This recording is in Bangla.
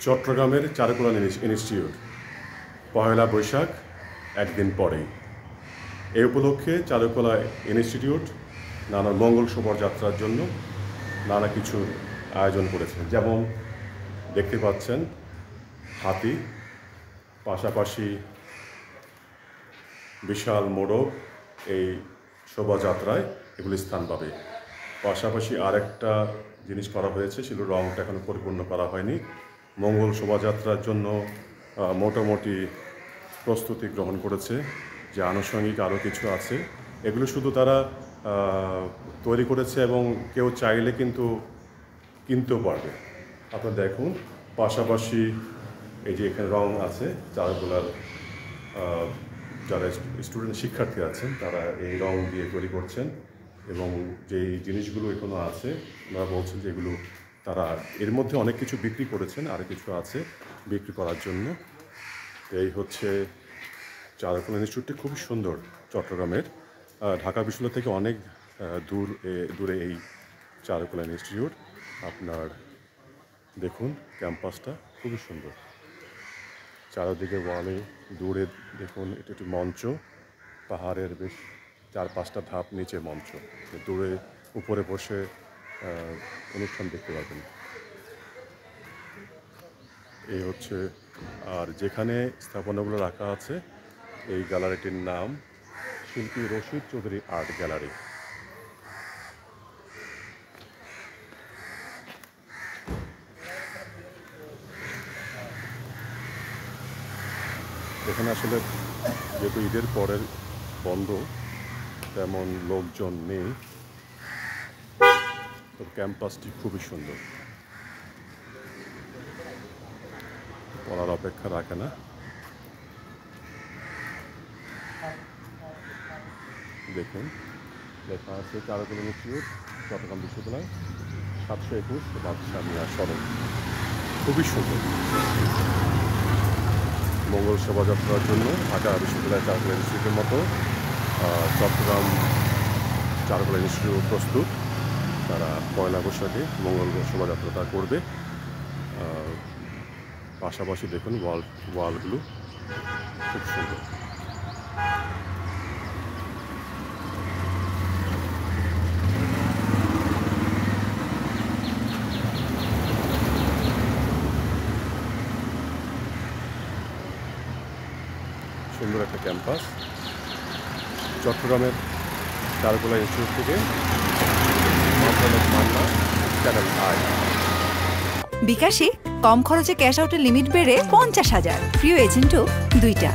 চট্টগ্রামের চারুকলা ইনস্টিটিউট পহেলা বৈশাখ একদিন পরেই। এই উপলক্ষে চারুকলা ইনস্টিটিউট নানা মঙ্গল শোভাযাত্রার জন্য নানা কিছুর আয়োজন করেছে। যেমন দেখতে পাচ্ছেন হাতি, পাশাপাশি বিশাল মোড়ক এই শোভাযাত্রায় এগুলি স্থান পাবে। পাশাপাশি আরেকটা জিনিস করা হয়েছে, সেগুলো রঙটা এখনো পরিপূর্ণ করা হয়নি। মঙ্গল শোভাযাত্রার জন্য মোটামুটি প্রস্তুতি গ্রহণ করেছে। যে আনুষঙ্গিক আরও কিছু আছে, এগুলো শুধু তারা তৈরি করেছে এবং কেউ চাইলে কিন্তু কিনতেও পারবে। আপনারা দেখুন, পাশাপাশি এই যে এখানে রং আছে, চারুকলার যারা স্টুডেন্ট শিক্ষার্থী আছেন তারা এই রং দিয়ে তৈরি করছেন এবং যেই জিনিসগুলো এখনো আছে ওনারা বলছেন যে এগুলো তারা এর মধ্যে অনেক কিছু বিক্রি করেছেন, আর কিছু আছে বিক্রি করার জন্য। এই হচ্ছে চারুকলা ইনস্টিটিউটটি খুবই সুন্দর, চট্টগ্রামের ঢাকা বিশ্ববিদ্যালয় থেকে অনেক দূরে এই চারুকলা ইনস্টিটিউট। আপনার দেখুন ক্যাম্পাসটা খুবই সুন্দর, চারদিকে ওয়ালে দূরে দেখুন এটা একটি মঞ্চ, পাহাড়ের বেশ 4-5টা ধাপ নিচে মঞ্চ, দূরে উপরে বসে অনুষ্ঠান দেখতে পাবেন। এই হচ্ছে, আর যেখানে স্থাপনাগুলো রাখা আছে এই গ্যালারিটির নাম শিল্পী রশিদ চৌধুরী আর্ট গ্যালারি। এখানে আসলে যেহেতু ঈদের পরের বন্ধ, তেমন লোকজন নেই, তো ক্যাম্পাসটি খুবই সুন্দর, বলার অপেক্ষা রাখে না। দেখুন লেখা আছে চারুকলা ইনস্টিটিউট চট্টগ্রাম বিশ্ববিদ্যালয়, 721 বাদশাহ মিয়া সড়ক। খুবই সুন্দর। মঙ্গল শোভাযাত্রার জন্য ঢাকা বিশ্ববিদ্যালয় চারুকলা ইনস্টিটিউটের মতো চট্টগ্রাম চারুকলা ইনস্টিটিউট প্রস্তুত। তারা পয়লা বৈশাখে মঙ্গল শোভাযাত্রাটা করবে। পাশাপাশি দেখুন ওয়ালগুলো খুব সুন্দর। সুন্দর একটা ক্যাম্পাস চট্টগ্রামের চারুকলা ইনস্টিটিউট থেকে। বিকাশে কম খরচে ক্যাশ আউটের লিমিট বেড়ে 50,000, প্রিয় এজেন্টও 2টা।